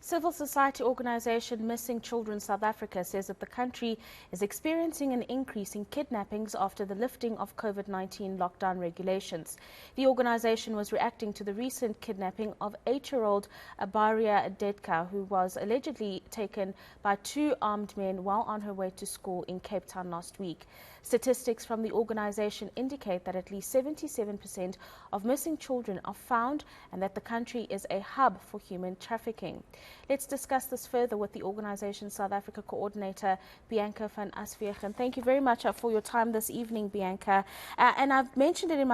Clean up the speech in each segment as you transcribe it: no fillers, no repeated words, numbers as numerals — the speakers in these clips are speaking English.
Civil society organisation Missing Children South Africa says that the country is experiencing an increase in kidnappings after the lifting of COVID-19 lockdown regulations. The organisation was reacting to the recent kidnapping of 8-year-old Abirah Dekhta, who was allegedly taken by two armed men while on her way to school in Cape Town last week. Statistics from the organisation indicate that at least 77% of missing children are found and that the country is a hub for human trafficking. Let's discuss this further with the organization's South Africa coordinator, Bianca van Aswegen. Thank you very much for your time this evening, Bianca. And I've mentioned it in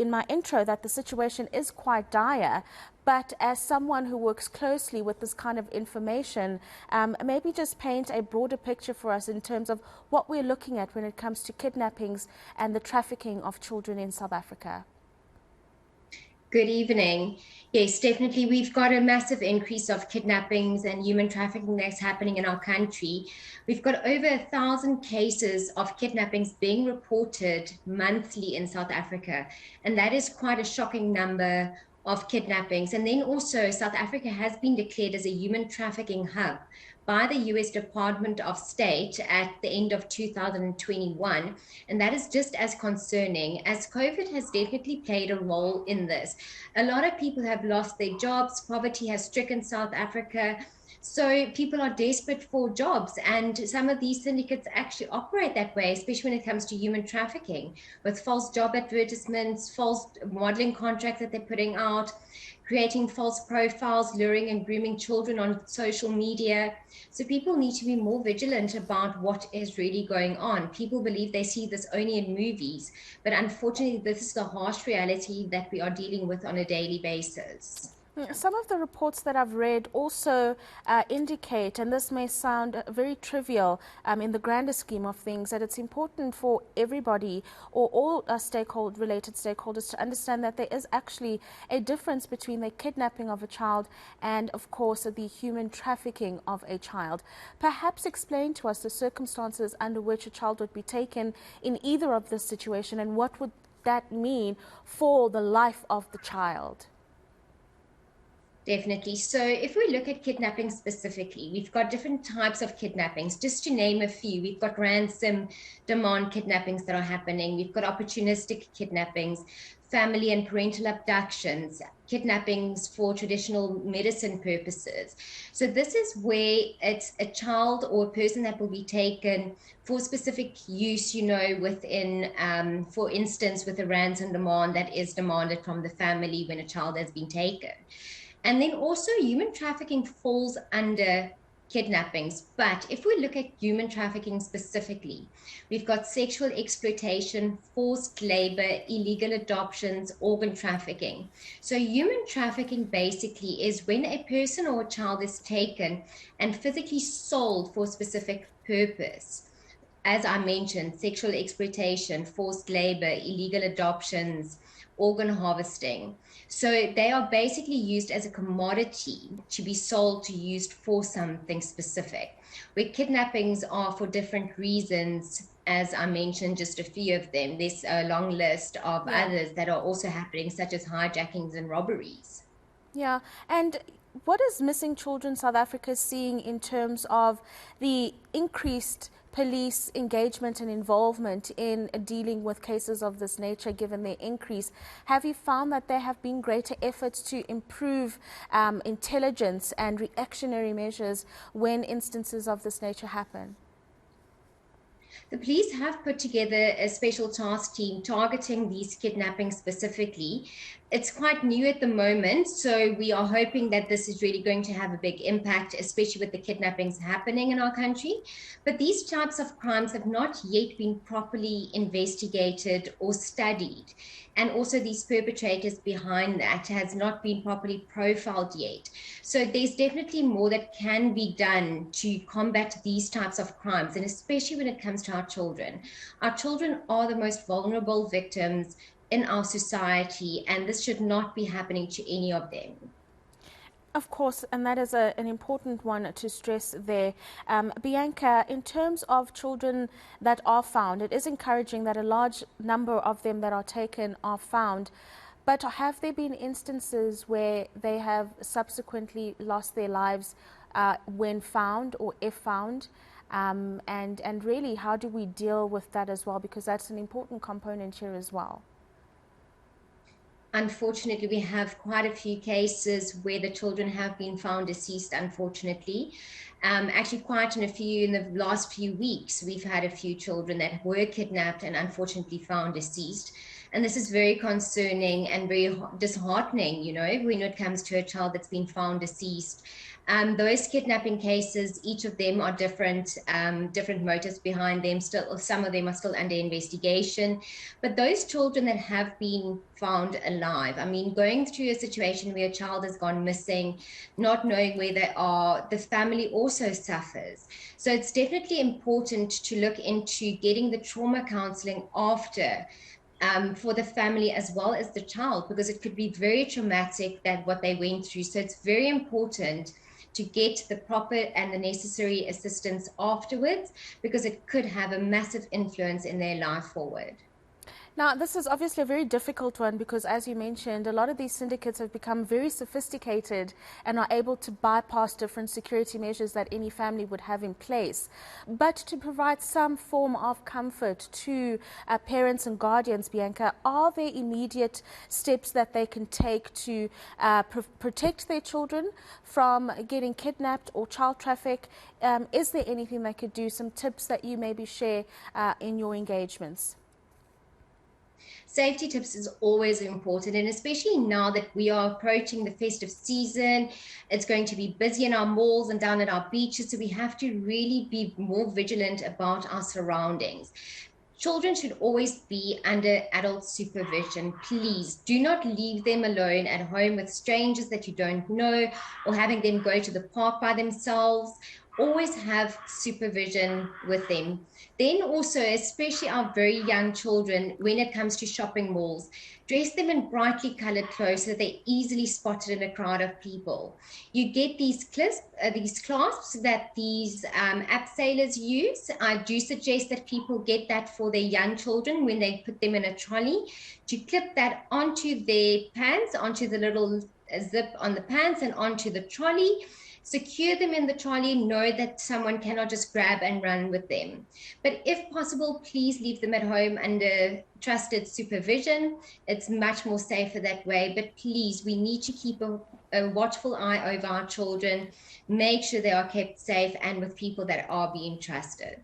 my intro that the situation is quite dire. But as someone who works closely with this kind of information, maybe just paint a broader picture for us in terms of what we're looking at when it comes to kidnappings and the trafficking of children in South Africa. Good evening. Yes, definitely. We've got a massive increase of kidnappings and human trafficking that's happening in our country. We've got over 1,000 cases of kidnappings being reported monthly in South Africa. And that is quite a shocking number of kidnappings. And then also South Africa has been declared as a human trafficking hub by the US Department of State at the end of 2021. And that is just as concerning, as COVID has definitely played a role in this. A lot of people have lost their jobs. Poverty has stricken South Africa. So people are desperate for jobs, and some of these syndicates actually operate that way, especially when it comes to human trafficking, with false job advertisements, false modeling contracts that they're putting out, creating false profiles, luring and grooming children on social media. So people need to be more vigilant about what is really going on. People believe they see this only in movies, but unfortunately, this is the harsh reality that we are dealing with on a daily basis. Some of the reports that I've read also indicate, and this may sound very trivial in the grander scheme of things, that it's important for everybody or all related stakeholders to understand that there is actually a difference between the kidnapping of a child and, of course, the human trafficking of a child. Perhaps explain to us the circumstances under which a child would be taken in either of this situation, and what would that mean for the life of the child? Definitely. So if we look at kidnapping specifically, we've got different types of kidnappings. Just to name a few, we've got ransom demand kidnappings that are happening. We've got opportunistic kidnappings, family and parental abductions, kidnappings for traditional medicine purposes. So this is where it's a child or a person that will be taken for specific use, within, for instance, with a ransom demand that is demanded from the family when a child has been taken. And then also human trafficking falls under kidnappings. But if we look at human trafficking specifically, we've got sexual exploitation, forced labor, illegal adoptions, organ trafficking. So human trafficking basically is when a person or a child is taken and physically sold for a specific purpose. As I mentioned, sexual exploitation, forced labor, illegal adoptions, organ harvesting. So they are basically used as a commodity to be sold, to used for something specific. Where kidnappings are for different reasons, as I mentioned, just a few of them. There's a long list of others that are also happening, such as hijackings and robberies. Yeah, and what is Missing Children South Africa seeing in terms of the increased police engagement and involvement in dealing with cases of this nature, given their increase? Have you found that there have been greater efforts to improve intelligence and reactionary measures when instances of this nature happen? The police have put together a special task team targeting these kidnappings specifically. It's quite new at the moment, so we are hoping that this is really going to have a big impact, especially with the kidnappings happening in our country. But these types of crimes have not yet been properly investigated or studied. And also these perpetrators behind that has not been properly profiled yet. So there's definitely more that can be done to combat these types of crimes, and especially when it comes to our children. Our children are the most vulnerable victims in our society, and this should not be happening to any of them. Of course, and that is an important one to stress there. Bianca, in terms of children that are found, it is encouraging that a large number of them that are taken are found. But have there been instances where they have subsequently lost their lives when found or if found? And really, how do we deal with that as well? Because that's an important component here as well. Unfortunately, we have quite a few cases where the children have been found deceased, unfortunately. Actually, quite in the last few weeks, we've had a few children that were kidnapped and unfortunately found deceased. And this is very concerning and very disheartening, you know, when it comes to a child that's been found deceased. Those kidnapping cases, each of them are different motives behind them. Still, some of them are still under investigation. But those children that have been found alive, I mean, going through a situation where a child has gone missing, not knowing where they are, the family also suffers. So it's definitely important to look into getting the trauma counseling after, for the family as well as the child, because it could be very traumatic, that what they went through. So it's very important to get the proper and the necessary assistance afterwards, because it could have a massive influence in their life forward. Now, this is obviously a very difficult one because, as you mentioned, a lot of these syndicates have become very sophisticated and are able to bypass different security measures that any family would have in place. But to provide some form of comfort to parents and guardians, Bianca, are there immediate steps that they can take to protect their children from getting kidnapped or child trafficked? Is there anything they could do, some tips that you maybe share in your engagements? Safety tips is always important, and especially now that we are approaching the festive season, it's going to be busy in our malls and down at our beaches, so we have to really be more vigilant about our surroundings. Children should always be under adult supervision. Please do not leave them alone at home with strangers that you don't know, or having them go to the park by themselves. Always have supervision with them. Then also, especially our very young children, when it comes to shopping malls, dress them in brightly colored clothes so they're easily spotted in a crowd of people. You get these clasps that these app sailors use. I do suggest that people get that for their young children when they put them in a trolley, to clip that onto their pants, onto the little zip on the pants and onto the trolley. Secure them in the trolley, know that someone cannot just grab and run with them. But if possible, please leave them at home under trusted supervision. It's much more safer that way, but please, we need to keep a watchful eye over our children, make sure they are kept safe and with people that are being trusted.